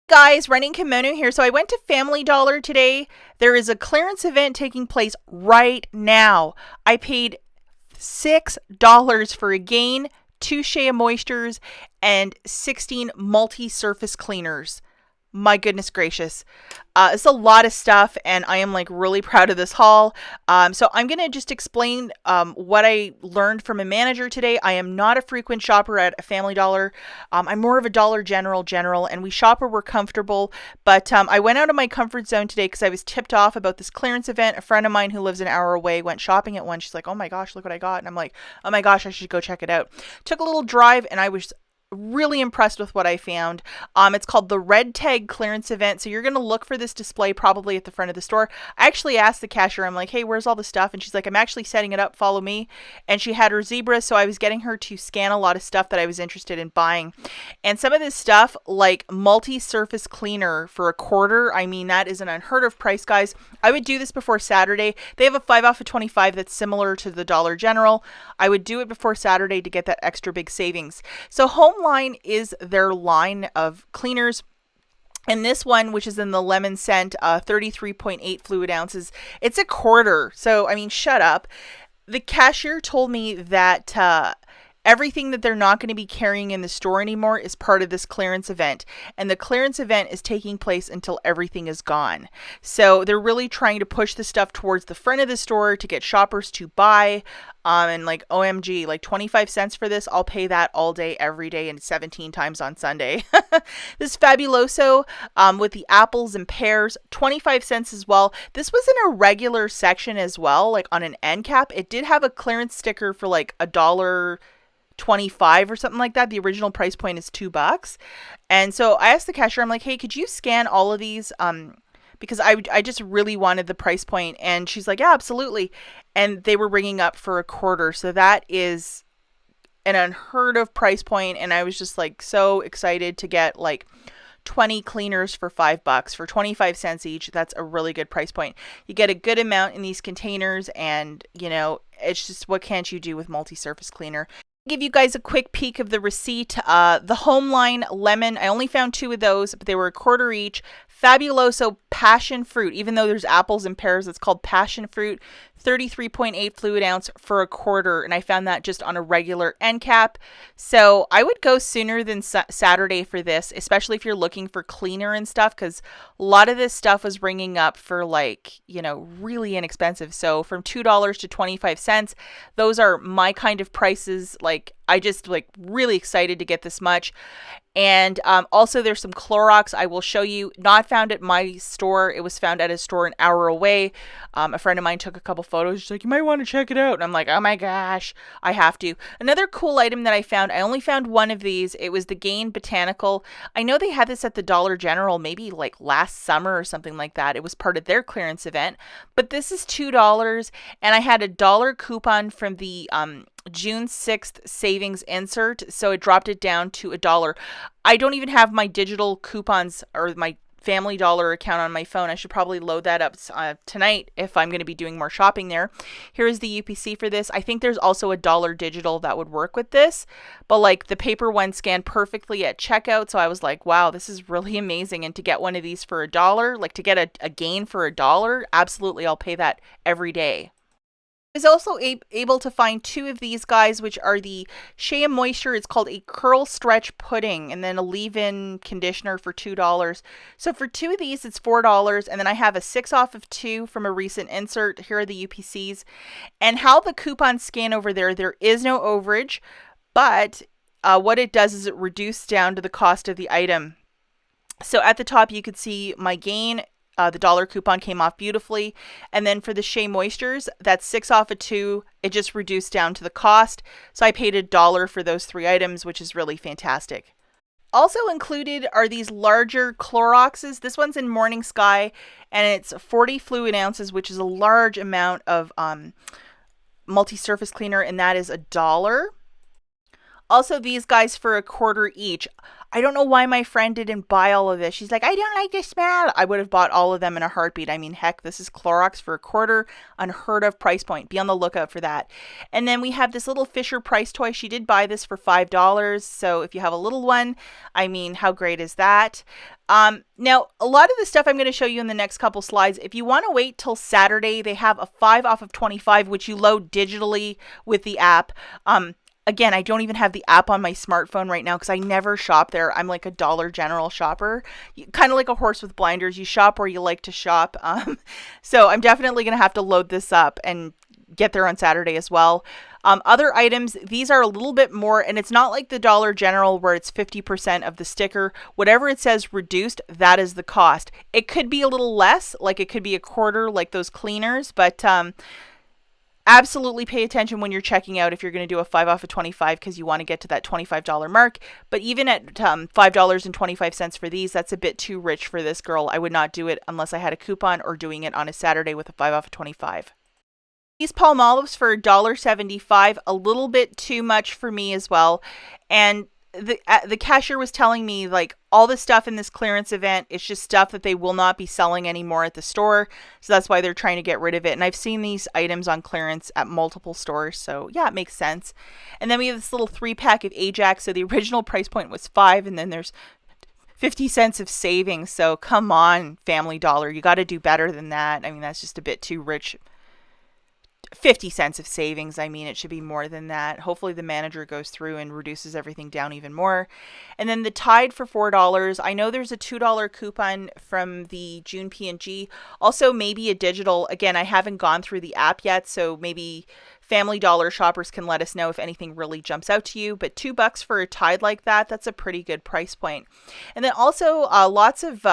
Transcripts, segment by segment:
Guys, running Kimono here. So I went to Family Dollar today. There is a clearance event taking place right now. I paid $6 for a Gain, 2 Shea Moistures, and 16 multi-surface cleaners. My goodness gracious. It's a lot of stuff, and I am like really proud of this haul. So I'm going to just explain what I learned from a manager today. I am not a frequent shopper at a Family Dollar. I'm more of a Dollar General, and we shop where we're comfortable. But I went out of my comfort zone today because I was tipped off about this clearance event. A friend of mine who lives an hour away went shopping at one. She's like, oh my gosh, look what I got. And I'm like, oh my gosh, I should go check it out. Took a little drive, and I was really impressed with what I found. It's called the Red Tag Clearance Event. So you're going to look for this display probably at the front of the store. I actually asked the cashier, I'm like, hey, where's all the stuff? And she's like, I'm actually setting it up. Follow me. And she had her zebra. So I was getting her to scan a lot of stuff that I was interested in buying. And some of this stuff, like multi-surface cleaner for $1, I mean, that is an unheard of price, guys. I would do this before Saturday. They have a 5 off of 25 that's similar to the Dollar General. I would do it before Saturday to get that extra big savings. So Homeline is their line of cleaners. And this one, which is in the lemon scent, 33.8 fluid ounces, it's $1. So, I mean, shut up. The cashier told me that everything that they're not going to be carrying in the store anymore is part of this clearance event. And the clearance event is taking place until everything is gone. So they're really trying to push the stuff towards the front of the store to get shoppers to buy. And like, OMG, like 25 cents for this, I'll pay that all day, every day, and 17 times on Sunday. This Fabuloso with the apples and pears, 25 cents as well. This was in a regular section as well, like on an end cap. It did have a clearance sticker for like $1.25 or something like that. The original price point is $2. And so I asked the cashier, I'm like, hey, could you scan all of these? Because I just really wanted the price point. And she's like, yeah, absolutely. And they were ringing up for $1. So that is an unheard of price point. And I was just like so excited to get like 20 cleaners for $5 for 25 cents each. That's a really good price point. You get a good amount in these containers, and you know, it's just, what can't you do with multi-surface cleaner? Give you guys a quick peek of the receipt. The Homeline lemon, I only found 2 of those, but they were $1 each. Fabuloso passion fruit, even though there's apples and pears, it's called passion fruit, 33.8 fluid ounce for $1. And I found that just on a regular end cap. So I would go sooner than Saturday for this, especially if you're looking for cleaner and stuff, because a lot of this stuff was ringing up for like, you know, really inexpensive. So from $2 to 25 cents, those are my kind of prices. Like, I just like really excited to get this much. And also there's some Clorox I will show you. Not found at my store. It was found at a store an hour away. A friend of mine took a couple photos. She's like, you might want to check it out. And I'm like, oh my gosh, I have to. Another cool item that I found, I only found one of these. It was the Gain Botanical. I know they had this at the Dollar General maybe like last summer or something like that. It was part of their clearance event. But this is $2. And I had a $1 coupon from the June 6th savings insert, so it dropped it down to $1. I don't even have my digital coupons or my Family Dollar account on my phone. I should probably load that up tonight if I'm going to be doing more shopping there. Here's the UPC for this. I think there's also a $1 digital that would work with this, but like the paper one scanned perfectly at checkout, so I was like, wow, this is really amazing. And to get one of these for $1, like to get a Gain for $1, absolutely, I'll pay that every day. I was also able to find 2 of these guys, which are the Shea Moisture. It's called a Curl Stretch Pudding, and then a leave-in conditioner for $2. So for 2 of these, it's $4. And then I have a 6 off of 2 from a recent insert. Here are the UPCs. And how the coupons scan over there is no overage, but what it does is it reduces down to the cost of the item. So at the top, you could see my Gain. The $1 coupon came off beautifully. And then for the Shea Moistures, that's 6 off of 2. It just reduced down to the cost. So I paid $1 for those 3 items, which is really fantastic. Also included are these larger Cloroxes. This one's in Morning Sky, and it's 40 fluid ounces, which is a large amount of multi-surface cleaner, and that is $1. Also, these guys for $1 each. I don't know why my friend didn't buy all of this. She's like, I don't like the smell. I would have bought all of them in a heartbeat. I mean, heck, this is Clorox for a quarter. Unheard of price point. Be on the lookout for that. And then we have this little Fisher Price toy. She did buy this for $5. So if you have a little one, I mean, how great is that? Now, a lot of the stuff I'm going to show you in the next couple slides, if you want to wait till Saturday, they have a 5 off of 25, which you load digitally with the app. Again, I don't even have the app on my smartphone right now because I never shop there. I'm like a Dollar General shopper, kind of like a horse with blinders. You shop where you like to shop. So I'm definitely going to have to load this up and get there on Saturday as well. Other items, these are a little bit more, and it's not like the Dollar General where it's 50% of the sticker. Whatever it says reduced, that is the cost. It could be a little less, like it could be a quarter, like those cleaners, but absolutely pay attention when you're checking out if you're going to do a 5 off of 25 because you want to get to that $25 mark. But even at $5.25 for these, that's a bit too rich for this girl. I would not do it unless I had a coupon or doing it on a Saturday with a 5 off of 25. These Palmolives for $1.75, a little bit too much for me as well. And the cashier was telling me like all the stuff in this clearance event, it's just stuff that they will not be selling anymore at the store. So that's why they're trying to get rid of it. And I've seen these items on clearance at multiple stores. So yeah, it makes sense. And then we have this little 3-pack of Ajax. So the original price point was $5, and then there's 50 cents of savings. So come on, Family Dollar, you got to do better than that. I mean, that's just a bit too rich. 50 cents of savings. I mean, it should be more than that. Hopefully the manager goes through and reduces everything down even more. And then the Tide for $4. I know there's a $2 coupon from the June P&G. Also, maybe a digital. Again, I haven't gone through the app yet, so maybe Family Dollar shoppers can let us know if anything really jumps out to you. But $2 for a Tide like that, that's a pretty good price point. And then also lots of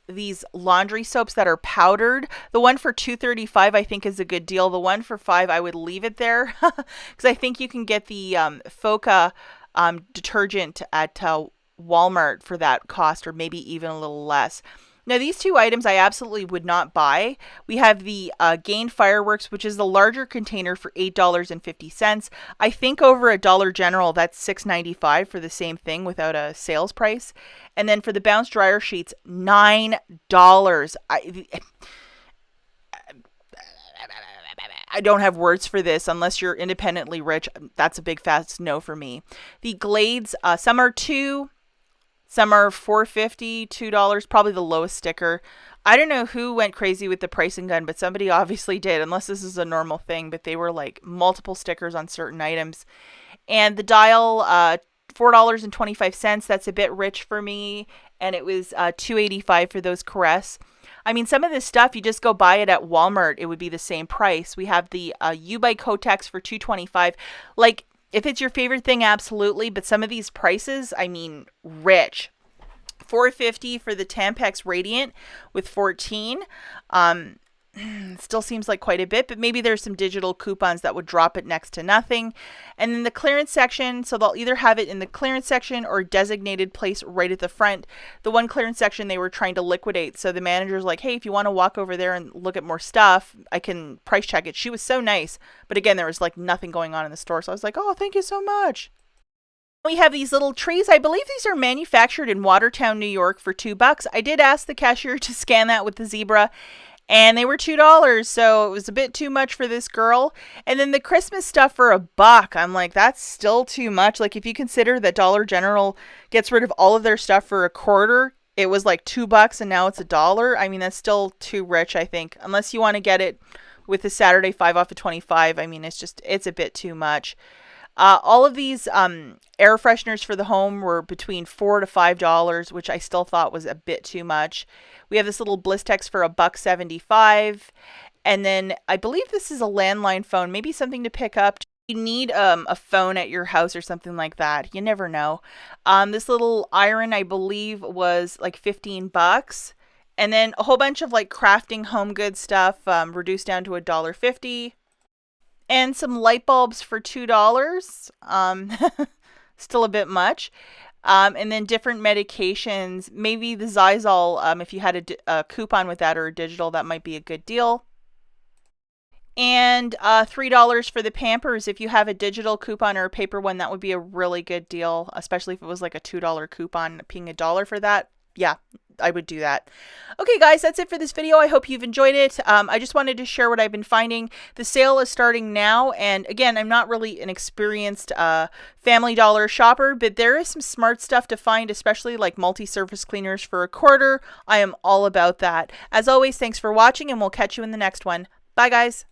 these laundry soaps that are powdered. The one for $2.35 I think is a good deal. The one for $5 I would leave it there because I think you can get the Foca detergent at Walmart for that cost, or maybe even a little less. Now, these two items I absolutely would not buy. We have the Gain Fireworks, which is the larger container for $8.50. I think over at Dollar General, that's $6.95 for the same thing without a sales price. And then for the Bounce Dryer Sheets, $9. I don't have words for this unless you're independently rich. That's a big fast no for me. The Glades, some are $2. Some are $4.50, $2, probably the lowest sticker. I don't know who went crazy with the pricing gun, but somebody obviously did, unless this is a normal thing. But they were like multiple stickers on certain items. And the Dial, $4.25. That's a bit rich for me. And it was $2.85 for those Caress. I mean, some of this stuff, you just go buy it at Walmart, it would be the same price. We have the U-Bike Kotex for $2.25. Like, if it's your favorite thing, absolutely. But some of these prices, I mean, rich. $4.50 for the Tampax Radiant with 14. Still seems like quite a bit, but maybe there's some digital coupons that would drop it next to nothing. And then the clearance section, so they'll either have it in the clearance section or designated place right at the front. The one clearance section they were trying to liquidate, so the manager's like, hey, if you want to walk over there and look at more stuff, I can price check it. She was so nice, but again, there was like nothing going on in the store, so I was like, oh, thank you so much. We have these little trees. I believe these are manufactured in Watertown, New York for $2. I did ask the cashier to scan that with the zebra, and they were $2, so it was a bit too much for this girl. And then the Christmas stuff for $1. I'm like, that's still too much. Like, if you consider that Dollar General gets rid of all of their stuff for a quarter, it was like $2 and now it's $1. I mean, that's still too rich, I think. Unless you want to get it with the Saturday 5 off of 25. I mean, it's a bit too much. All of these air fresheners for the home were between $4 to $5, which I still thought was a bit too much. We have this little Blistex for $1.75, and then I believe this is a landline phone, maybe something to pick up. You need a phone at your house or something like that. You never know. This little iron, I believe, was like $15. And then a whole bunch of like crafting home goods stuff, reduced down to $1.50. And some light bulbs for $2. Still a bit much. And then different medications. Maybe the Zysol, if you had a coupon with that or a digital, that might be a good deal. And $3 for the Pampers. If you have a digital coupon or a paper one, that would be a really good deal, especially if it was like a $2 coupon, paying $1 for that. Yeah, I would do that. Okay, guys, that's it for this video. I hope you've enjoyed it. I just wanted to share what I've been finding. The sale is starting now, and again, I'm not really an experienced Family Dollar shopper, but there is some smart stuff to find, especially like multi-surface cleaners for $1. I am all about that. As always, thanks for watching, and we'll catch you in the next one. Bye, guys.